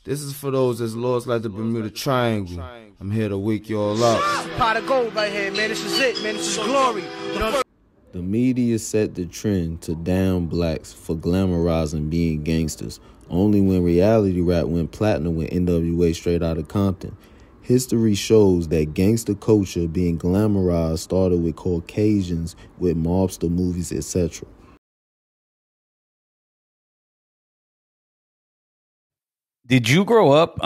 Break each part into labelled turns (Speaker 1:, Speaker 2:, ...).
Speaker 1: This is for those that's lost like the Bermuda Triangle. I'm here to wake y'all up.
Speaker 2: Pot of gold right here, man. This is it, man. This is glory. You know?
Speaker 1: The media set the trend to down blacks for glamorizing being gangsters, only when reality rap went platinum with NWA Straight Outta Compton. History shows that gangster culture being glamorized started with Caucasians, with mobster movies, etc.
Speaker 3: Did you grow up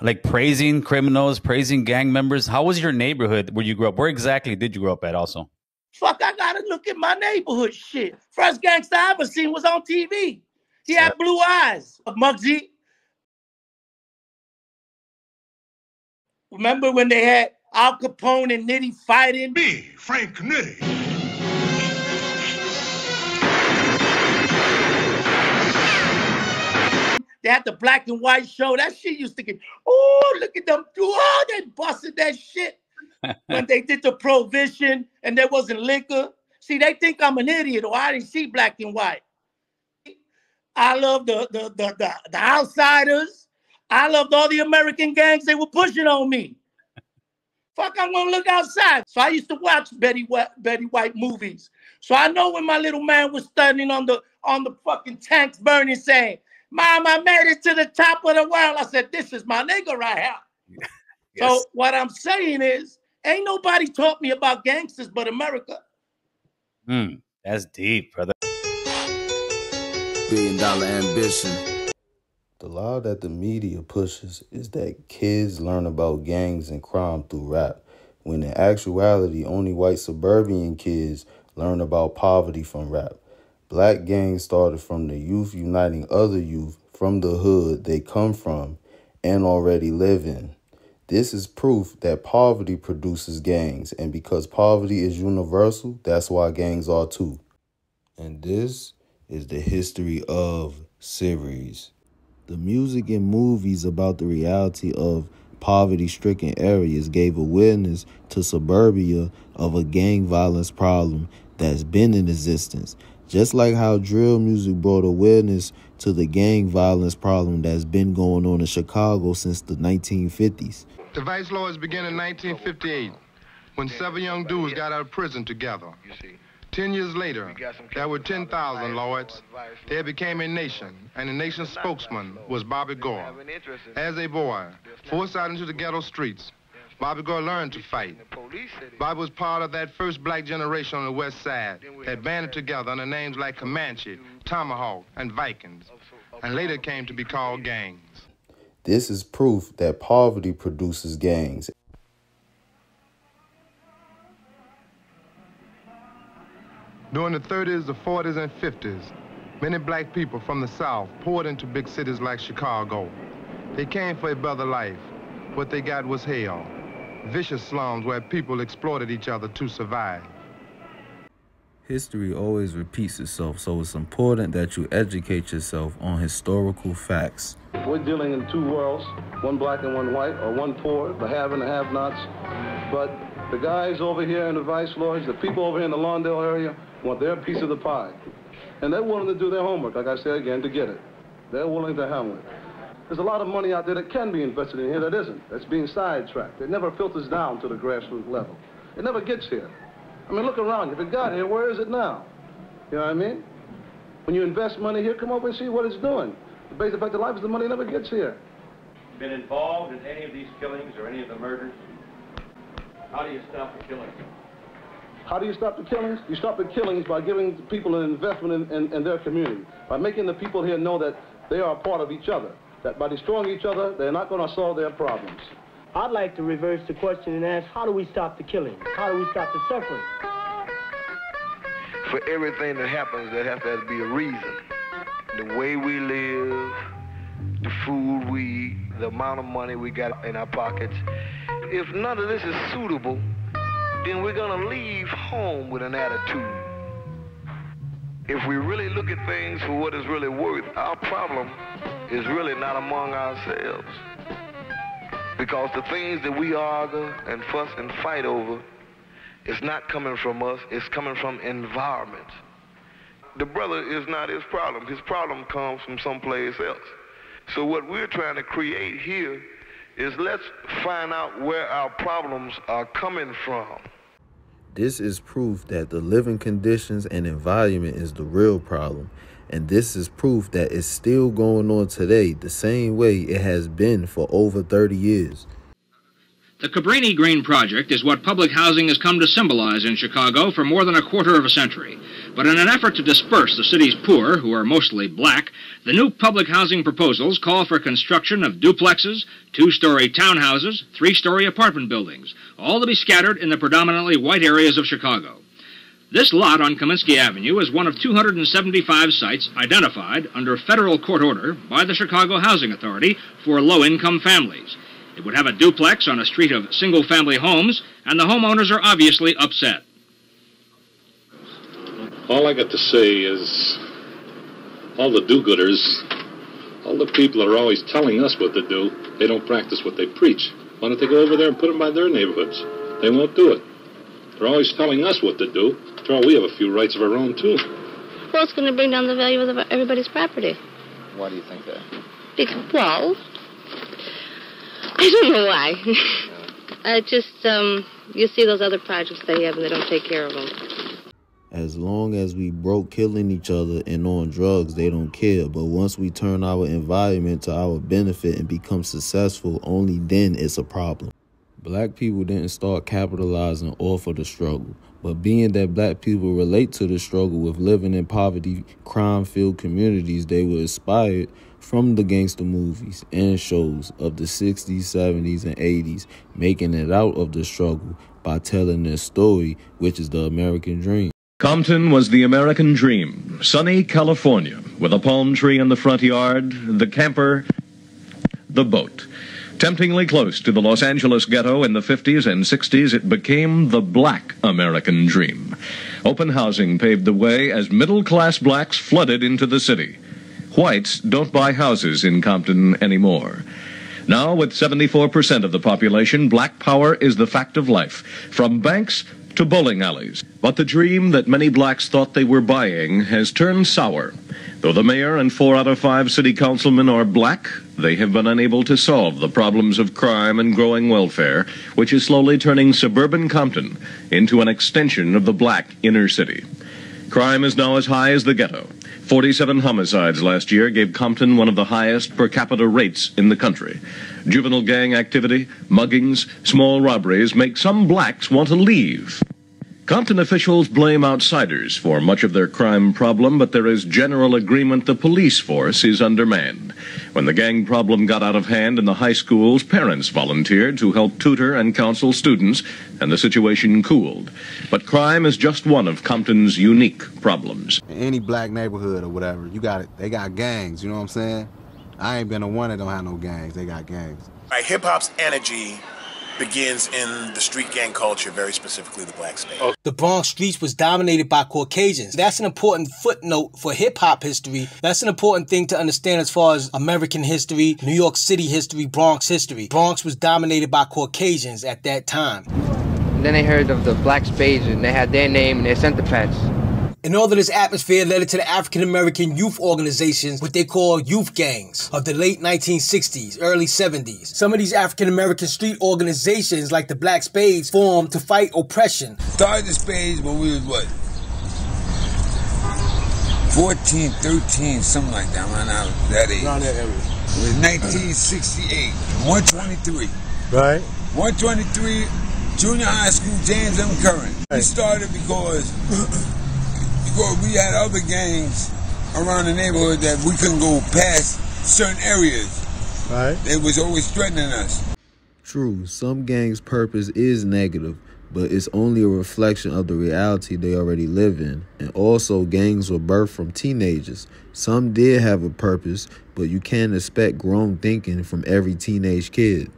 Speaker 3: like praising criminals, praising gang members? How was your neighborhood where you grew up? Where exactly did you grow up at also?
Speaker 4: Fuck, I gotta look at my neighborhood shit. First gangster I ever seen was on TV. He had blue eyes. Muggsy. Remember when they had Al Capone and Nitty fighting?
Speaker 5: Me, Frank Nitty.
Speaker 4: They had the black and white show. That shit used to get, oh, look at them. Oh, they busted that shit. When they did the prohibition and there wasn't liquor. See, they think I'm an idiot or I didn't see black and white. I love the outsiders. I loved all the American gangs they were pushing on me. Fuck, I'm gonna look outside. So I used to watch Betty White movies. So I know when my little man was standing on the fucking tanks burning saying, Mom, I made it to the top of the world. I said, this is my nigga right here. Yes. So what I'm saying is, ain't nobody taught me about gangsters but America.
Speaker 3: That's deep, brother.
Speaker 6: $1 billion ambition.
Speaker 1: The lie that the media pushes is that kids learn about gangs and crime through rap, when in actuality only white suburban kids learn about poverty from rap. Black gangs started from the youth uniting other youth from the hood they come from and already live in. This is proof that poverty produces gangs, and because poverty is universal, that's why gangs are too. And this is the history of series. The music and movies about the reality of poverty-stricken areas gave awareness to suburbia of a gang violence problem that's been in existence. Just like how drill music brought awareness to the gang violence problem that's been going on in Chicago since the 1950s.
Speaker 7: The vice lords began in 1958 when 7 young dudes got out of prison together. 10 years later, there were 10,000 lords. They became a nation, and the nation's spokesman was Bobby Gore. As a boy, forced out into the ghetto streets, Bobby Gore learned to fight. Bobby was part of that first black generation on the west side that banded together under names like Comanche, Tomahawk, and Vikings, and later came to be called gangs.
Speaker 1: This is proof that poverty produces gangs.
Speaker 7: During the 30s, the 40s, and 50s, many black people from the South poured into big cities like Chicago. They came for a better life. What they got was hell. Vicious slums where people exploited each other to survive.
Speaker 1: History always repeats itself, so it's important that you educate yourself on historical facts.
Speaker 8: We're dealing in two worlds, one black and one white, or one poor, the have and the have-nots. But the guys over here in the Vice Lords, the people over here in the Lawndale area, want their piece of the pie. And they're willing to do their homework, like I say again, to get it. They're willing to handle it. There's a lot of money out there that can be invested in here that isn't. That's being sidetracked. It never filters down to the grassroots level. It never gets here. I mean, look around. If it got here, where is it now? You know what I mean? When you invest money here, come over and see what it's doing. The basic fact of life is the money never gets here.
Speaker 9: Been involved in any of these killings or any of the murders? How do you stop the killings?
Speaker 8: How do you stop the killings? You stop the killings by giving people an investment in their community, by making the people here know that they are a part of each other, that by destroying each other, they're not going to solve their problems.
Speaker 10: I'd like to reverse the question and ask, how do we stop the killing? How do we stop the suffering?
Speaker 11: For everything that happens, there has to be a reason. The way we live, the food we eat, the amount of money we got in our pockets. If none of this is suitable, then we're going to leave home with an attitude. If we really look at things for what it's really worth, our problem is really not among ourselves. Because the things that we argue and fuss and fight over, it's not coming from us, it's coming from environment. The brother is not his problem. His problem comes from someplace else. So what we're trying to create here is let's find out where our problems are coming from.
Speaker 1: This is proof that the living conditions and environment is the real problem. And this is proof that it's still going on today the same way it has been for over 30 years.
Speaker 5: The Cabrini Green Project is what public housing has come to symbolize in Chicago for more than a quarter of a century. But in an effort to disperse the city's poor, who are mostly black, the new public housing proposals call for construction of duplexes, two-story townhouses, three-story apartment buildings, all to be scattered in the predominantly white areas of Chicago. This lot on Kaminsky Avenue is one of 275 sites identified under federal court order by the Chicago Housing Authority for low-income families. It would have a duplex on a street of single-family homes, and the homeowners are obviously upset.
Speaker 12: All I got to say is, all the do-gooders, all the people that are always telling us what to do, they don't practice what they preach. Why don't they go over there and put them by their neighborhoods? They won't do it. They're always telling us what to do. After all, we have a few rights of our own, too.
Speaker 13: Well, it's going to bring down the value of everybody's property.
Speaker 14: Why do you think that?
Speaker 13: Because, well, I don't know why. I just, you see those other projects they have and they don't take care of them.
Speaker 1: As long as we broke killing each other and on drugs, they don't care. But once we turn our environment to our benefit and become successful, only then it's a problem. Black people didn't start capitalizing off of the struggle. But being that black people relate to the struggle with living in poverty, crime-filled communities, they were inspired from the gangster movies and shows of the 60s, 70s, and 80s, making it out of the struggle by telling their story, which is the American dream.
Speaker 15: Compton was the American dream. Sunny California, with a palm tree in the front yard, the camper, the boat. Temptingly close to the Los Angeles ghetto in the 50s and 60s, it became the black American dream. Open housing paved the way as middle-class blacks flooded into the city. Whites don't buy houses in Compton anymore. Now, with 74% of the population, black power is the fact of life, from banks to bowling alleys. But the dream that many blacks thought they were buying has turned sour. Though the mayor and 4 out of 5 city councilmen are black, they have been unable to solve the problems of crime and growing welfare, which is slowly turning suburban Compton into an extension of the black inner city. Crime is now as high as the ghetto. 47 homicides last year gave Compton one of the highest per capita rates in the country. Juvenile gang activity, muggings, small robberies make some blacks want to leave. Compton officials blame outsiders for much of their crime problem, but there is general agreement the police force is undermanned. When the gang problem got out of hand in the high schools, parents volunteered to help tutor and counsel students, and the situation cooled. But crime is just one of Compton's unique problems.
Speaker 14: In any black neighborhood or whatever, you got it. They got gangs, you know what I'm saying? I ain't been to one that don't have no gangs. They got gangs.
Speaker 16: Right, hip-hop's energy begins in the street gang culture, very specifically the black space.
Speaker 17: The Bronx streets was dominated by Caucasians. That's an important footnote for hip-hop history. That's an important thing to understand as far as American history, New York City history, Bronx history. Bronx was dominated by Caucasians at that time.
Speaker 18: And then they heard of the black spades and they had their name and their center pads.
Speaker 17: And all of this atmosphere led to the African-American youth organizations, what they call youth gangs, of the late 1960s, early 70s. Some of these African-American street organizations, like the Black Spades, formed to fight oppression.
Speaker 19: Started the Spades when we was, what, 14, 13, something like that, around that age. Around that area. It was 1968, 123. Right. 123, junior high school, James M. Curran. Right. We started because we had other gangs around the neighborhood that we couldn't go past certain areas. Right. They was always threatening us.
Speaker 1: True, some gangs' purpose is negative, but it's only a reflection of the reality they already live in. And also, gangs were birthed from teenagers. Some did have a purpose, but you can't expect grown thinking from every teenage kid.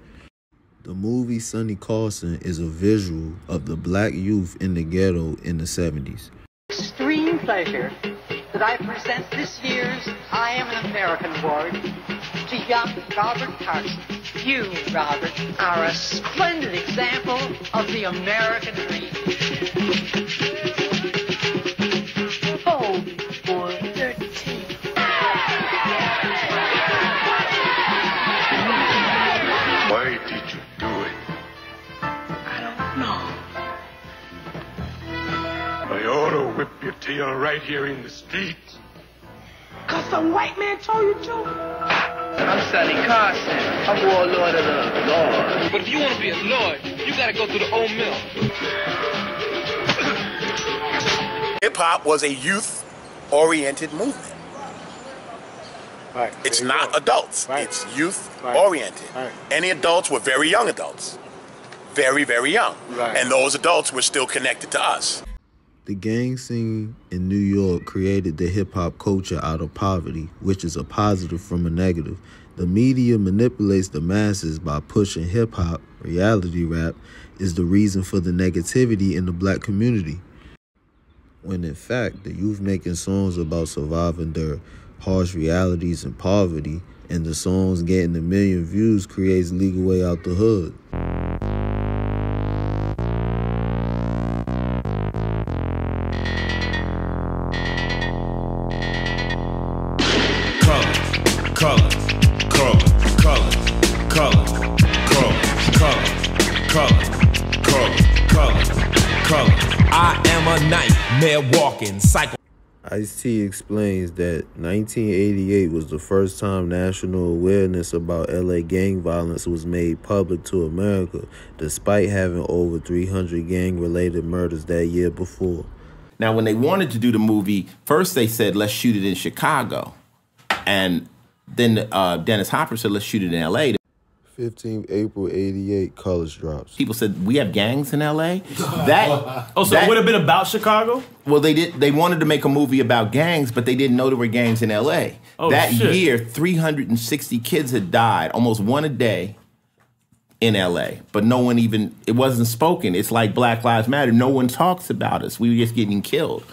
Speaker 1: The movie Sonny Carson is a visual of the black youth in the ghetto in the 70s.
Speaker 20: Extreme pleasure that I present this year's I Am an American Award to young Robert Carson. You, Robert, are a splendid example of the American dream. Oh, boy, 13.
Speaker 21: Why did you do it?
Speaker 20: I don't know.
Speaker 21: I ought to whip your tail right here in the street.
Speaker 20: Cause some white man told you to? I'm Sonny Carson. I'm warlord of the Lord.
Speaker 22: But if you want to be a lord, you gotta go through the old mill.
Speaker 16: Hip-hop was a youth-oriented movement.
Speaker 23: Right.
Speaker 16: It's not adults. Right. It's youth-oriented. Right. Any adults were very young adults. Very, very young. Right. And those adults were still connected to us.
Speaker 1: The gang scene in New York created the hip-hop culture out of poverty, which is a positive from a negative. The media manipulates the masses by pushing hip-hop. Reality rap is the reason for the negativity in the black community. When in fact, the youth making songs about surviving their harsh realities and poverty, and the songs getting 1 million views creates legal way out the hood.
Speaker 24: I am a nightmare walking psycho.
Speaker 1: Ice-T explains that 1988 was the first time national awareness about LA gang violence was made public to America, despite having over 300 gang-related murders that year before.
Speaker 25: Now, when they wanted to do the movie, first they said, let's shoot it in Chicago. And then Dennis Hopper said, let's shoot it in LA.
Speaker 1: 15th April 88, Colors drops.
Speaker 25: People said, we have gangs in LA?
Speaker 23: So it would have been about Chicago?
Speaker 25: Well, they wanted to make a movie about gangs, but they didn't know there were gangs in LA. That year, 360 kids had died, almost one a day in LA. But no one even, it wasn't spoken. It's like Black Lives Matter. No one talks about us. We were just getting killed.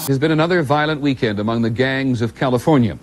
Speaker 26: There's been another violent weekend among the gangs of California.